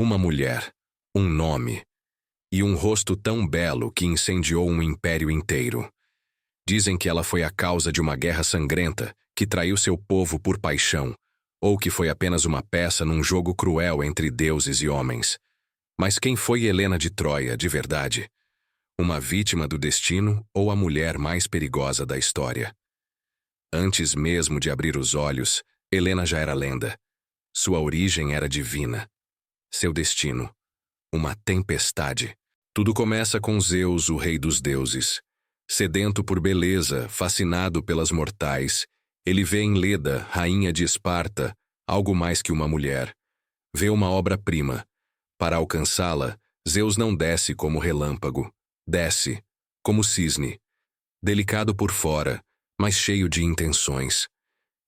Uma mulher, um nome, e um rosto tão belo que incendiou um império inteiro. Dizem que ela foi a causa de uma guerra sangrenta que traiu seu povo por paixão, ou que foi apenas uma peça num jogo cruel entre deuses e homens. Mas quem foi Helena de Troia, de verdade? Uma vítima do destino ou a mulher mais perigosa da história? Antes mesmo de abrir os olhos, Helena já era lenda. Sua origem era divina. Seu destino, uma tempestade. Tudo começa com Zeus, o rei dos deuses. Sedento por beleza, fascinado pelas mortais, ele vê em Leda, rainha de Esparta, algo mais que uma mulher. Vê uma obra-prima. Para alcançá-la, Zeus não desce como relâmpago. Desce, como cisne. Delicado por fora, mas cheio de intenções.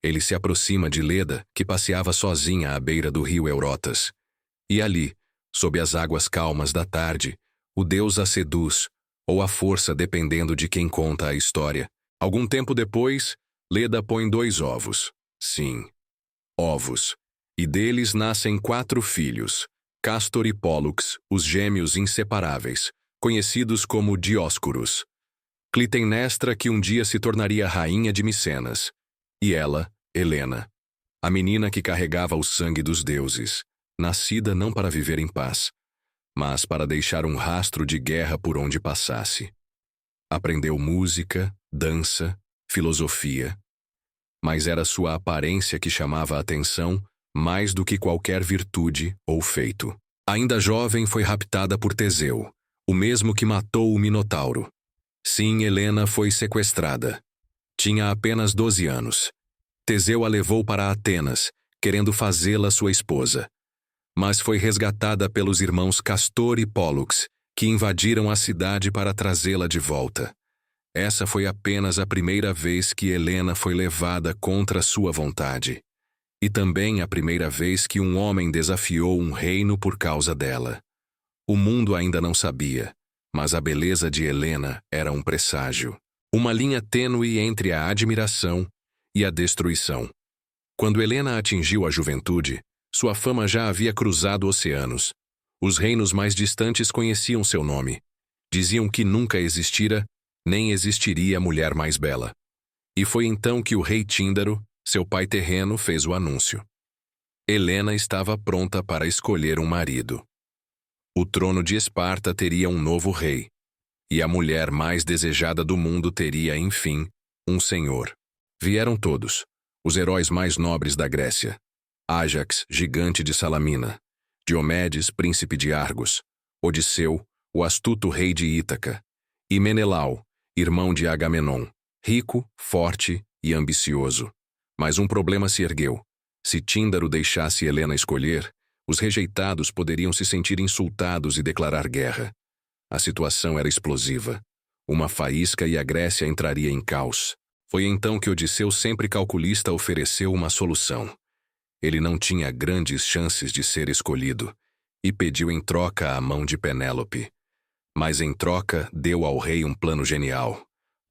Ele se aproxima de Leda, que passeava sozinha à beira do rio Eurotas. E ali, sob as águas calmas da tarde, o deus a seduz, ou a força dependendo de quem conta a história. Algum tempo depois, Leda põe 2 ovos. Sim, ovos. E deles nascem 4 filhos, Castor e Pólux, os gêmeos inseparáveis, conhecidos como Dioscuros. Clitemnestra, que um dia se tornaria rainha de Micenas. E ela, Helena, a menina que carregava o sangue dos deuses, nascida não para viver em paz, mas para deixar um rastro de guerra por onde passasse. Aprendeu música, dança, filosofia, mas era sua aparência que chamava a atenção mais do que qualquer virtude ou feito. Ainda jovem, foi raptada por Teseu, o mesmo que matou o Minotauro. Sim, Helena foi sequestrada. Tinha apenas 12 anos. Teseu a levou para Atenas, querendo fazê-la sua esposa. Mas foi resgatada pelos irmãos Castor e Pólux, que invadiram a cidade para trazê-la de volta. Essa foi apenas a primeira vez que Helena foi levada contra sua vontade. E também a primeira vez que um homem desafiou um reino por causa dela. O mundo ainda não sabia, mas a beleza de Helena era um presságio. Uma linha tênue entre a admiração e a destruição. Quando Helena atingiu a juventude, sua fama já havia cruzado oceanos. Os reinos mais distantes conheciam seu nome. Diziam que nunca existira, nem existiria mulher mais bela. E foi então que o rei Tíndaro, seu pai terreno, fez o anúncio. Helena estava pronta para escolher um marido. O trono de Esparta teria um novo rei, e a mulher mais desejada do mundo teria, enfim, um senhor. Vieram todos, os heróis mais nobres da Grécia. Ájax, gigante de Salamina, Diomedes, príncipe de Argos, Odisseu, o astuto rei de Ítaca, e Menelau, irmão de Agamenon, rico, forte e ambicioso. Mas um problema se ergueu. Se Tíndaro deixasse Helena escolher, os rejeitados poderiam se sentir insultados e declarar guerra. A situação era explosiva. Uma faísca e a Grécia entraria em caos. Foi então que Odisseu, sempre calculista, ofereceu uma solução. Ele não tinha grandes chances de ser escolhido, e pediu em troca a mão de Penélope. Mas em troca deu ao rei um plano genial.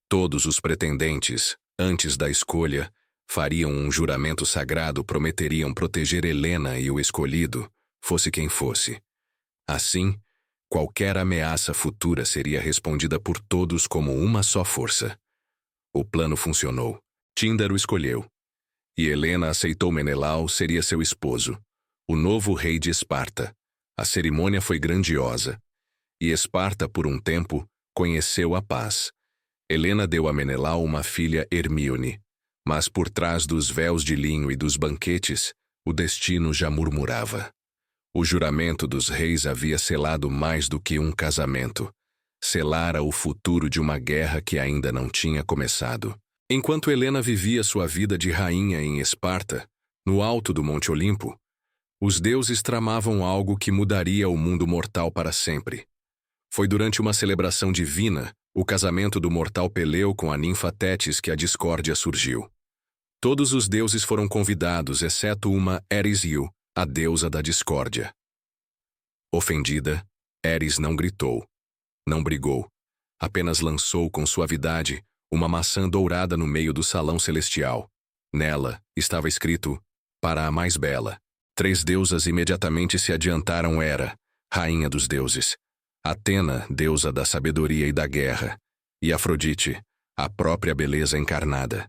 Todos os pretendentes, antes da escolha, fariam um juramento sagrado, prometeriam proteger Helena e o escolhido, fosse quem fosse. Assim, qualquer ameaça futura seria respondida por todos como uma só força. O plano funcionou. Tíndaro escolheu. E Helena aceitou. Menelau seria seu esposo, o novo rei de Esparta. A cerimônia foi grandiosa. E Esparta, por um tempo, conheceu a paz. Helena deu a Menelau uma filha, Hermíone. Mas por trás dos véus de linho e dos banquetes, o destino já murmurava. O juramento dos reis havia selado mais do que um casamento. Selara o futuro de uma guerra que ainda não tinha começado. Enquanto Helena vivia sua vida de rainha em Esparta, no alto do Monte Olimpo, os deuses tramavam algo que mudaria o mundo mortal para sempre. Foi durante uma celebração divina, o casamento do mortal Peleu com a ninfa Tétis, que a discórdia surgiu. Todos os deuses foram convidados, exceto uma, Eris-Io, a deusa da discórdia. Ofendida, Eris não gritou, não brigou, apenas lançou com suavidade uma maçã dourada no meio do salão celestial. Nela estava escrito: para a mais bela, 3 deusas imediatamente se adiantaram: Hera, rainha dos deuses; Atena, deusa da sabedoria e da guerra; e Afrodite, a própria beleza encarnada.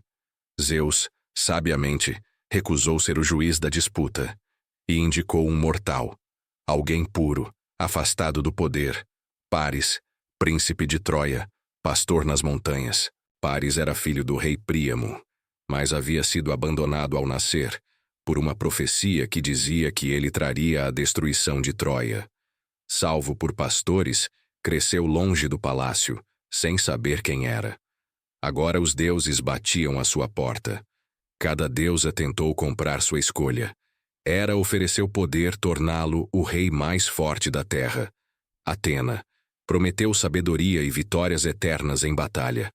Zeus, sabiamente, recusou ser o juiz da disputa e indicou um mortal, alguém puro, afastado do poder: Paris, príncipe de Troia, pastor nas montanhas. Paris era filho do rei Príamo, mas havia sido abandonado ao nascer, por uma profecia que dizia que ele traria a destruição de Troia. Salvo por pastores, cresceu longe do palácio, sem saber quem era. Agora os deuses batiam à sua porta. Cada deusa tentou comprar sua escolha. Hera ofereceu poder torná-lo o rei mais forte da terra. Atena prometeu sabedoria e vitórias eternas em batalha.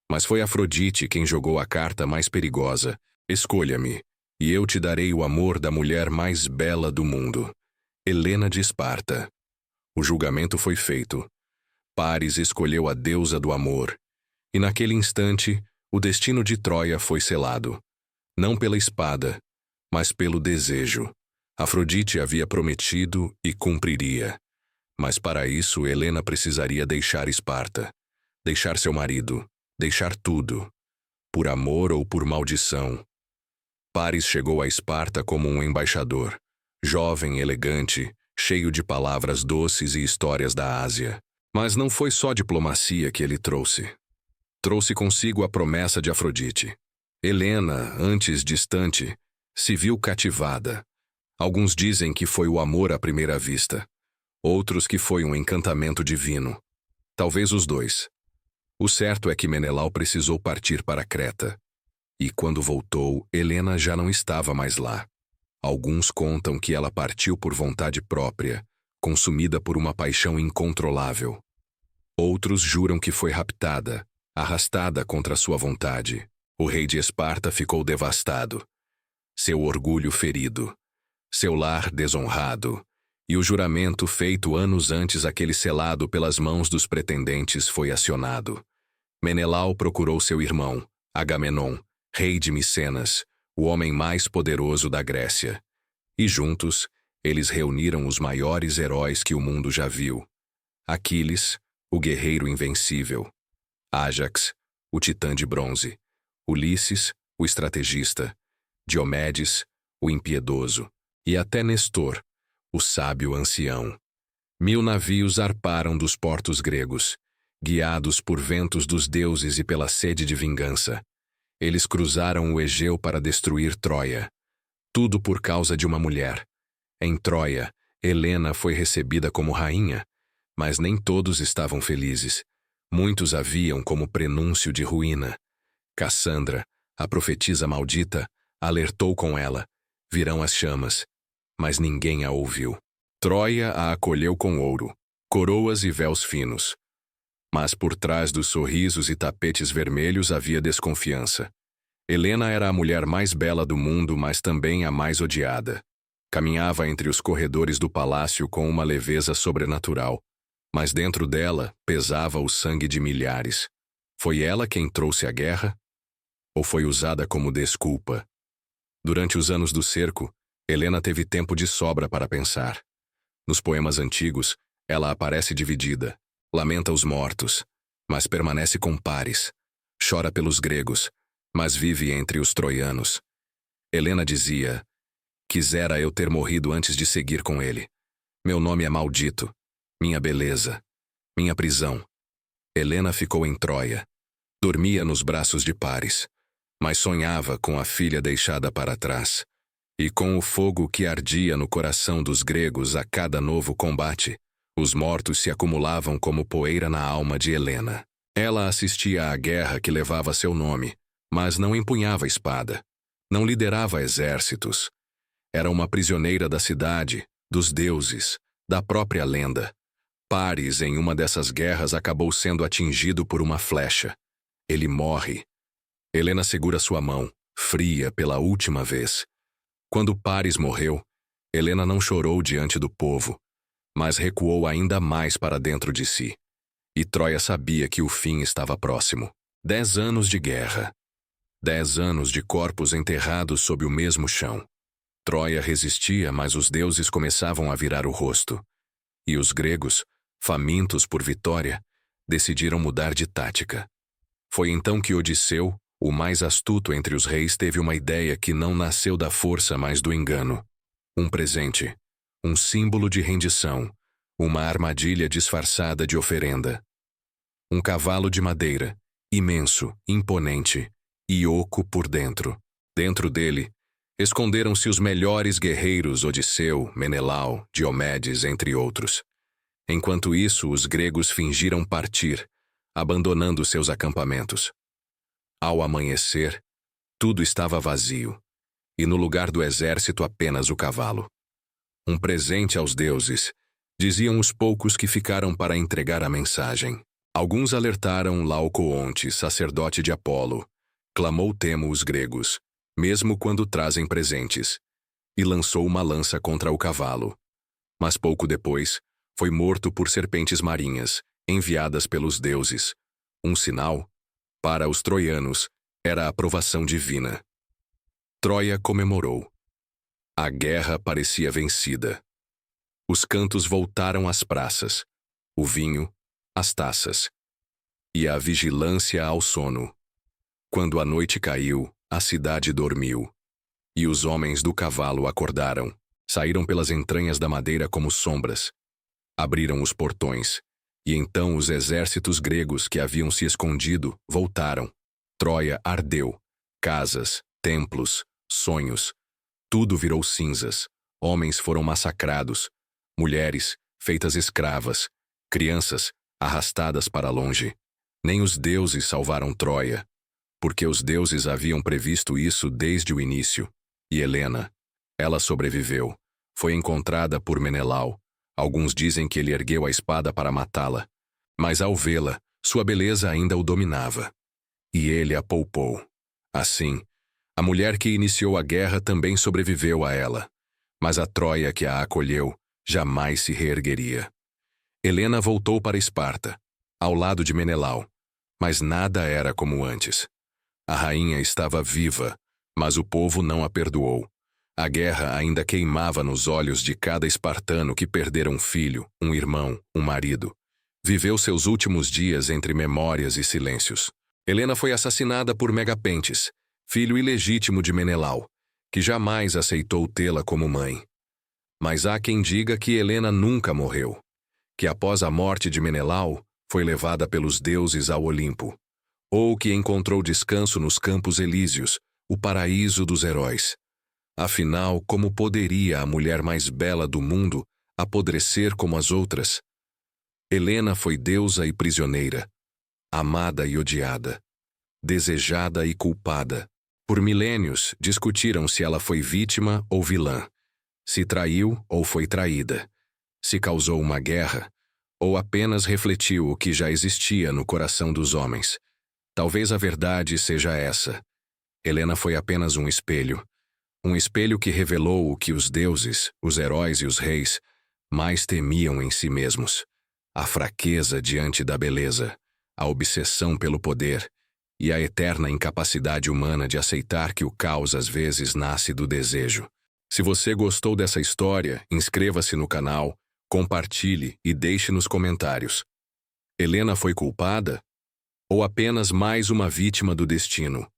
Mas foi Afrodite quem jogou a carta mais perigosa: escolha-me, e eu te darei o amor da mulher mais bela do mundo, Helena de Esparta. O julgamento foi feito. Paris escolheu a deusa do amor, e naquele instante o destino de Troia foi selado. Não pela espada, mas pelo desejo. Afrodite havia prometido e cumpriria. Mas para isso Helena precisaria deixar Esparta, deixar seu marido, deixar tudo, por amor ou por maldição. Paris chegou a Esparta como um embaixador, jovem, elegante, cheio de palavras doces e histórias da Ásia. Mas não foi só diplomacia que ele trouxe. Trouxe consigo a promessa de Afrodite. Helena, antes distante, se viu cativada. Alguns dizem que foi o amor à primeira vista. Outros que foi um encantamento divino. Talvez os dois. O certo é que Menelau precisou partir para Creta. E quando voltou, Helena já não estava mais lá. Alguns contam que ela partiu por vontade própria, consumida por uma paixão incontrolável. Outros juram que foi raptada, arrastada contra sua vontade. O rei de Esparta ficou devastado. Seu orgulho ferido. Seu lar desonrado. E o juramento feito anos antes, aquele selado pelas mãos dos pretendentes, foi acionado. Menelau procurou seu irmão, Agamenon, rei de Micenas, o homem mais poderoso da Grécia. E juntos, eles reuniram os maiores heróis que o mundo já viu. Aquiles, o guerreiro invencível. Ájax, o titã de bronze. Ulisses, o estrategista. Diomedes, o impiedoso. E até Nestor, o sábio ancião. 1000 navios zarparam dos portos gregos, guiados por ventos dos deuses e pela sede de vingança. Eles cruzaram o Egeu para destruir Troia. Tudo por causa de uma mulher. Em Troia, Helena foi recebida como rainha, mas nem todos estavam felizes. Muitos a viam como prenúncio de ruína. Cassandra, a profetisa maldita, alertou com ela: virão as chamas. Mas ninguém a ouviu. Troia a acolheu com ouro, coroas e véus finos. Mas por trás dos sorrisos e tapetes vermelhos havia desconfiança. Helena era a mulher mais bela do mundo, mas também a mais odiada. Caminhava entre os corredores do palácio com uma leveza sobrenatural, mas dentro dela pesava o sangue de milhares. Foi ela quem trouxe a guerra? Ou foi usada como desculpa? Durante os anos do cerco, Helena teve tempo de sobra para pensar. Nos poemas antigos, ela aparece dividida. Lamenta os mortos, mas permanece com Paris. Chora pelos gregos, mas vive entre os troianos. Helena dizia: quisera eu ter morrido antes de seguir com ele. Meu nome é maldito, minha beleza, minha prisão. Helena ficou em Troia. Dormia nos braços de Paris, mas sonhava com a filha deixada para trás. E com o fogo que ardia no coração dos gregos a cada novo combate, os mortos se acumulavam como poeira na alma de Helena. Ela assistia à guerra que levava seu nome, mas não empunhava espada. Não liderava exércitos. Era uma prisioneira da cidade, dos deuses, da própria lenda. Paris, em uma dessas guerras, acabou sendo atingido por uma flecha. Ele morre. Helena segura sua mão, fria pela última vez. Quando Paris morreu, Helena não chorou diante do povo, mas recuou ainda mais para dentro de si. E Troia sabia que o fim estava próximo. 10 anos de guerra. 10 anos de corpos enterrados sob o mesmo chão. Troia resistia, mas os deuses começavam a virar o rosto. E os gregos, famintos por vitória, decidiram mudar de tática. Foi então que Odisseu, o mais astuto entre os reis, teve uma ideia que não nasceu da força, mas do engano. Um presente, um símbolo de rendição, uma armadilha disfarçada de oferenda. Um cavalo de madeira, imenso, imponente, e oco por dentro. Dentro dele, esconderam-se os melhores guerreiros Odisseu, Menelau, Diomedes, entre outros. Enquanto isso, os gregos fingiram partir, abandonando seus acampamentos. Ao amanhecer, tudo estava vazio, e no lugar do exército apenas o cavalo. Um presente aos deuses, diziam os poucos que ficaram para entregar a mensagem. Alguns alertaram Laocoonte, sacerdote de Apolo. Clamou Temo os gregos, mesmo quando trazem presentes, e lançou uma lança contra o cavalo. Mas pouco depois, foi morto por serpentes marinhas, enviadas pelos deuses. Um sinal, para os troianos, era a aprovação divina. Troia comemorou. A guerra parecia vencida. Os cantos voltaram às praças, o vinho, às taças, e a vigilância ao sono. Quando a noite caiu, a cidade dormiu, e os homens do cavalo acordaram, saíram pelas entranhas da madeira como sombras, abriram os portões, e então os exércitos gregos que haviam se escondido voltaram. Troia ardeu, casas, templos, sonhos, tudo virou cinzas, homens foram massacrados, mulheres, feitas escravas, crianças, arrastadas para longe. Nem os deuses salvaram Troia, porque os deuses haviam previsto isso desde o início. E Helena, ela sobreviveu, foi encontrada por Menelau. Alguns dizem que ele ergueu a espada para matá-la, mas ao vê-la, sua beleza ainda o dominava. E ele a poupou. Assim, a mulher que iniciou a guerra também sobreviveu a ela, mas a Troia que a acolheu jamais se reergueria. Helena voltou para Esparta, ao lado de Menelau, mas nada era como antes. A rainha estava viva, mas o povo não a perdoou. A guerra ainda queimava nos olhos de cada espartano que perdera um filho, um irmão, um marido. Viveu seus últimos dias entre memórias e silêncios. Helena foi assassinada por Megapentes, filho ilegítimo de Menelau, que jamais aceitou tê-la como mãe. Mas há quem diga que Helena nunca morreu, que após a morte de Menelau foi levada pelos deuses ao Olimpo, ou que encontrou descanso nos Campos Elíseos, o paraíso dos heróis. Afinal, como poderia a mulher mais bela do mundo apodrecer como as outras? Helena foi deusa e prisioneira, amada e odiada, desejada e culpada. Por milênios, discutiram se ela foi vítima ou vilã, se traiu ou foi traída, se causou uma guerra, ou apenas refletiu o que já existia no coração dos homens. Talvez a verdade seja essa. Helena foi apenas um espelho que revelou o que os deuses, os heróis e os reis mais temiam em si mesmos: a fraqueza diante da beleza, a obsessão pelo poder e a eterna incapacidade humana de aceitar que o caos às vezes nasce do desejo. Se você gostou dessa história, inscreva-se no canal, compartilhe e deixe nos comentários. Helena foi culpada? Ou apenas mais uma vítima do destino?